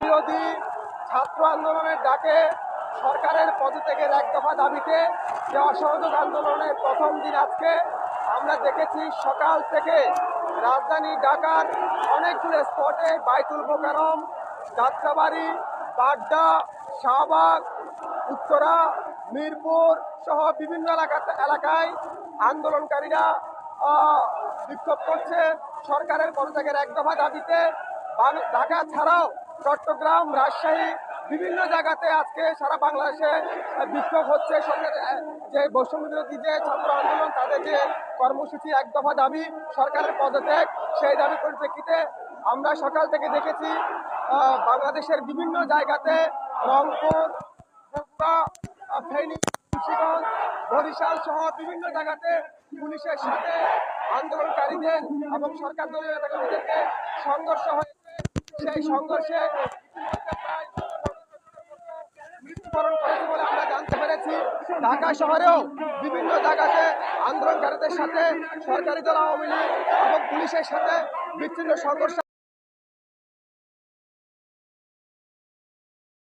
বিরোধী ছাত্র আন্দোলনের ডাকে সরকারের পদত্যাগের এক দফা দাবিতে যে অসহযোগ আন্দোলনের প্রথম দিন আজকে আমরা দেখেছি সকাল থেকে রাজধানী ঢাকার অনেকগুলো স্পটে বাইতুল মোকাররম, যাত্রাবাড়ি, বাড্ডা, শাহবাগ, উত্তরা, মিরপুর সহ বিভিন্ন এলাকায় আন্দোলনকারীরা বিক্ষোভ করছে সরকারের পদত্যাগের এক দফা দাবিতে। ঢাকা ছাড়াও চট্টগ্রাম, রাজশাহী বিভিন্ন জায়গাতে আজকে সারা বাংলাদেশে বিক্ষোভ হচ্ছে। যে বৈষম্য বিরোধী যে ছাত্র আন্দোলন তাদের যে কর্মসূচি এক দফা দাবি সরকারের পদত্যাগ, সেই দাবি পরিপ্রেক্ষিতে আমরা সকাল থেকে দেখেছি বাংলাদেশের বিভিন্ন জায়গাতে রংপুর, বগুড়া, ফেনী, মুন্সিগঞ্জ, বরিশাল সহ বিভিন্ন জায়গাতে পুলিশের সাথে আন্দোলনকারীদের এবং সরকার দলীয় নেতাকর্মীদেরকে সংঘর্ষ হয়েছে। সেই সংঘর্ষে মৃত্যুবরণ করেছে বলে আমরা জানতে পেরেছি। ঢাকা শহরেও বিভিন্ন জায়গাতে আন্দোলনকারীদের সাথে সরকারি দল, আওয়ামী লীগ এবং পুলিশের সাথে বিচ্ছিন্ন সংঘর্ষ